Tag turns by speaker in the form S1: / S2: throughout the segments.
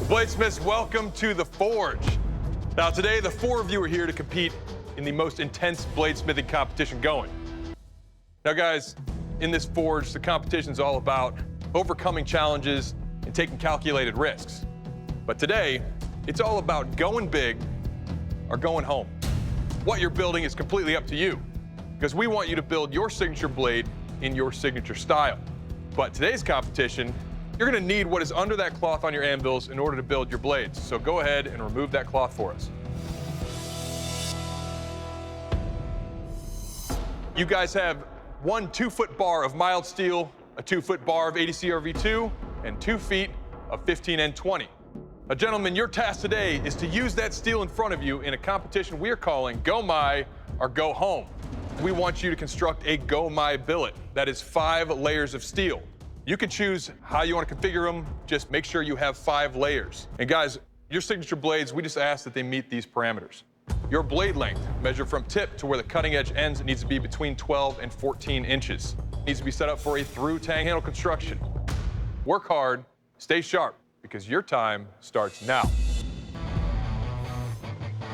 S1: Bladesmiths, welcome to the Forge. Now today, the four of you are here to compete in the most intense bladesmithing competition going. Now guys, in this Forge, the competition is all about overcoming challenges and taking calculated risks. But today, it's all about going big or going home. What you're building is completely up to you, because we want you to build your signature blade in your signature style. But today's competition, you're gonna need what is under that cloth on your anvils in order to build your blades. So go ahead and remove that cloth for us. You guys have one 2-foot bar of mild steel, a 2-foot bar of ADCR-V2, and 2 feet of 15N20. Now, gentlemen, your task today is to use that steel in front of you in a competition we are calling Go My or Go Home. We want you to construct a Go My billet. That is 5 layers of steel. You can choose how you want to configure them. Just make sure you have 5 layers. And guys, your signature blades, we just ask that they meet these parameters. Your blade length, measured from tip to where the cutting edge ends, needs to be between 12 and 14 inches. It needs to be set up for a through tang handle construction. Work hard, stay sharp, because your time starts now.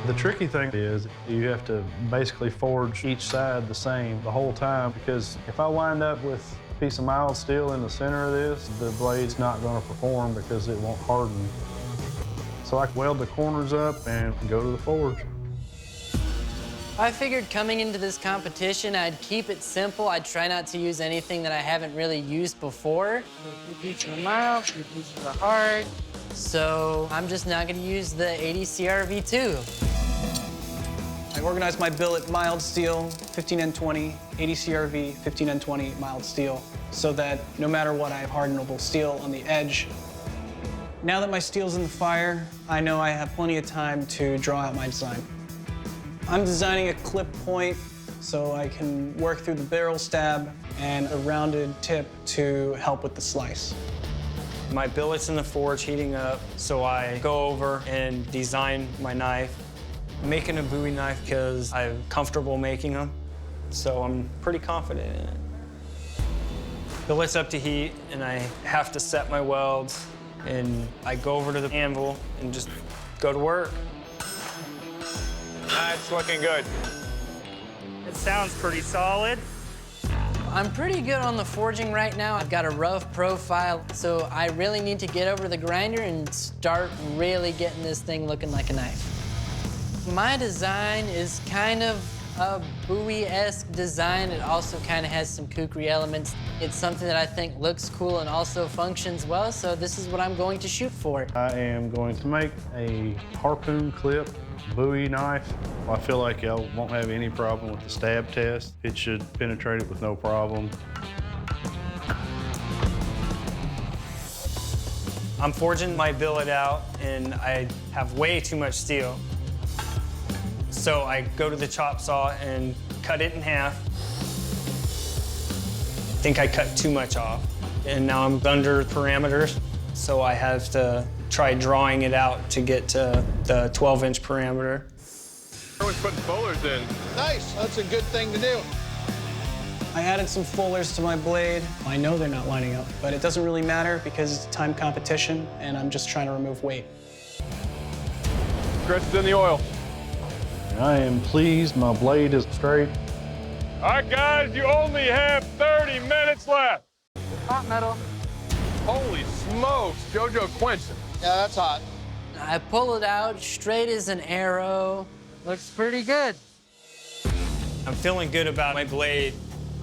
S2: The tricky thing is you have to basically forge each side the same the whole time, because if I wind up with a piece of mild steel in the center of this, the blade's not going to perform because it won't harden. So I weld the corners up and go to the forge.
S3: I figured coming into this competition, I'd keep it simple. I'd try not to use anything that I haven't really used before. Your pieces are mild, your pieces are hard. So I'm just not gonna use the ADCR-V2.
S4: I organized my billet mild steel, 15N20, ADCR-V, 15N20 mild steel, so that no matter what, I have hardenable steel on the edge. Now that my steel's in the fire, I know I have plenty of time to draw out my design. I'm designing a clip point so I can work through the barrel stab and a rounded tip to help with the slice.
S5: My billet's in the forge heating up, so I go over and design my knife. I'm making a Bowie knife because I'm comfortable making them, so I'm pretty confident in it. Billet's up to heat, and I have to set my welds, and I go over to the anvil and just go to work.
S1: That's looking good.
S6: It sounds pretty solid.
S3: I'm pretty good on the forging right now. I've got a rough profile, so I really need to get over to the grinder and start really getting this thing looking like a knife. My design is kind of a Bowie-esque design. It also kind of has some kukri elements. It's something that I think looks cool and also functions well, so this is what I'm going to shoot for.
S2: I am going to make a harpoon clip Bowie knife. I feel like I won't have any problem with the stab test. It should penetrate it with no problem.
S5: I'm forging my billet out, and I have way too much steel. So I go to the chop saw and cut it in half. I think I cut too much off, and now I'm under parameters, so I have to try drawing it out to get to the 12-inch parameter.
S1: Everyone's putting fullers in.
S7: Nice, that's a good thing to do.
S4: I added some fullers to my blade. I know they're not lining up, but it doesn't really matter because it's a time competition, and I'm just trying to remove weight.
S1: Chris is in the oil.
S2: I am pleased my blade is straight.
S1: All right, guys, you only have 30 minutes left.
S6: Hot metal.
S1: Holy smokes, JoJo Quentin.
S7: Yeah, that's hot.
S3: I pull it out straight as an arrow. Looks pretty good.
S5: I'm feeling good about my blade,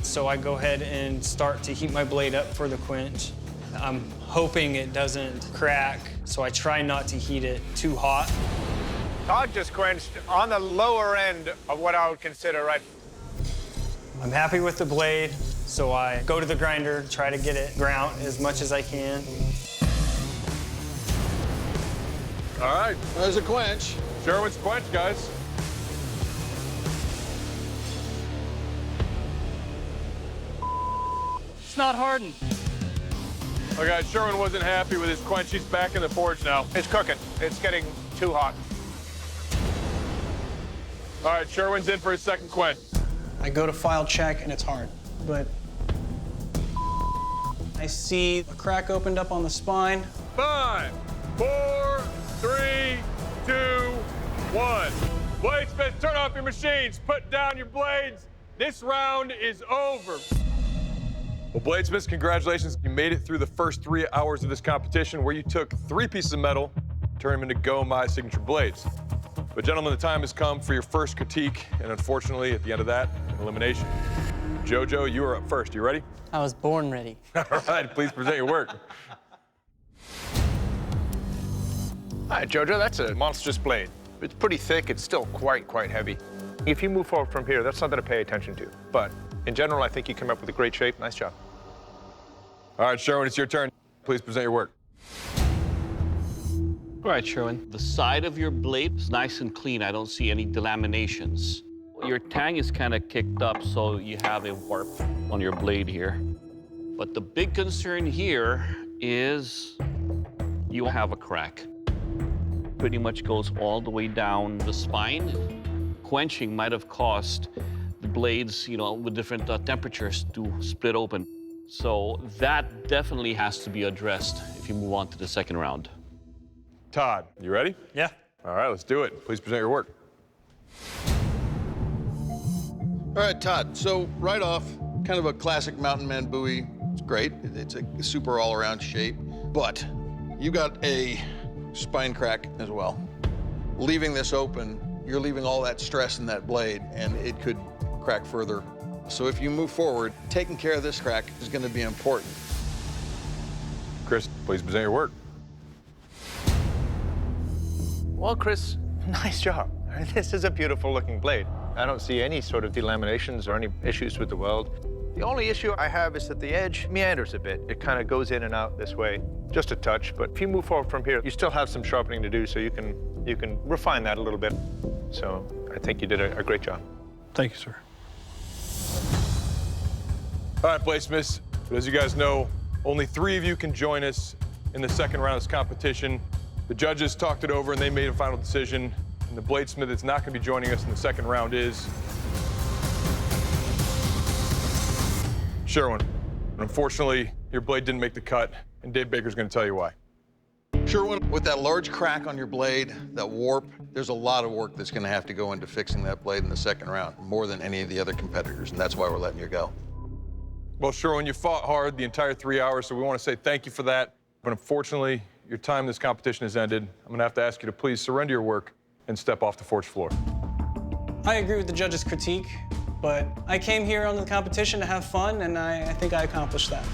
S5: so I go ahead and start to heat my blade up for the quench. I'm hoping it doesn't crack, so I try not to heat it too hot.
S8: Todd just quenched on the lower end of what I would consider right.
S5: I'm happy with the blade, so I go to the grinder, try to get it ground as much as I can.
S1: All right,
S7: There's a quench.
S1: Sherwin's quench, guys.
S6: It's not hardened.
S1: All right, guys, Sherwin wasn't happy with his quench. He's back in the forge now.
S8: It's cooking. It's getting too hot.
S1: All right, Sherwin's in for his second quench.
S4: I go to file check, and it's hard, but I see a crack opened up on the spine.
S1: 5, 4, 1. Bladesmiths, turn off your machines. Put down your blades. This round is over. Well, Bladesmiths, congratulations. You made it through the first 3 hours of this competition where you took 3 pieces of metal, turned them into Go My Signature blades. But gentlemen, the time has come for your first critique, and unfortunately, at the end of that, an elimination. JoJo, you are up first. You ready?
S3: I was born ready.
S1: All right, please present your work.
S8: All right, Jojo, that's a monstrous blade. It's pretty thick. It's still quite heavy. If you move forward from here, that's something to pay attention to. But in general, I think you came up with a great shape. Nice job.
S1: All right, Sherwin, it's your turn. Please present your work.
S9: All right, Sherwin. The side of your blade is nice and clean. I don't see any delaminations. Your tang is kind of kicked up, so you have a warp on your blade here. But the big concern here is you have a crack. Pretty much goes all the way down the spine. Quenching might have caused the blades, with different temperatures to split open. So that definitely has to be addressed if you move on to the second round.
S1: Todd, you ready?
S5: Yeah.
S1: All right, let's do it. Please present your work.
S10: All right, Todd, so right off, kind of a classic mountain man buoy. It's great. It's a super all-around shape, but you got a spine crack as well. Leaving this open, you're leaving all that stress in that blade, and it could crack further. So if you move forward, taking care of this crack is going to be important.
S1: Chris, please present your work.
S8: Well, Chris, nice job. This is a beautiful looking blade. I don't see any sort of delaminations or any issues with the weld. The only issue I have is that the edge meanders a bit. It kind of goes in and out this way, just a touch. But if you move forward from here, you still have some sharpening to do, so you can refine that a little bit. So I think you did a great job.
S2: Thank you, sir.
S1: All right, Bladesmiths, as you guys know, only 3 of you can join us in the second round of this competition. The judges talked it over and they made a final decision. And the bladesmith that's not going to be joining us in the second round is Sherwin. Unfortunately, your blade didn't make the cut, and Dave Baker's going to tell you why.
S10: Sherwin, with that large crack on your blade, that warp, there's a lot of work that's going to have to go into fixing that blade in the second round, more than any of the other competitors, and that's why we're letting you go.
S1: Well, Sherwin, you fought hard the entire 3 hours, so we want to say thank you for that. But unfortunately, your time in this competition has ended. I'm going to have to ask you to please surrender your work and step off the forge floor.
S4: I agree with the judge's critique, but I came here on the competition to have fun, and I think I accomplished that.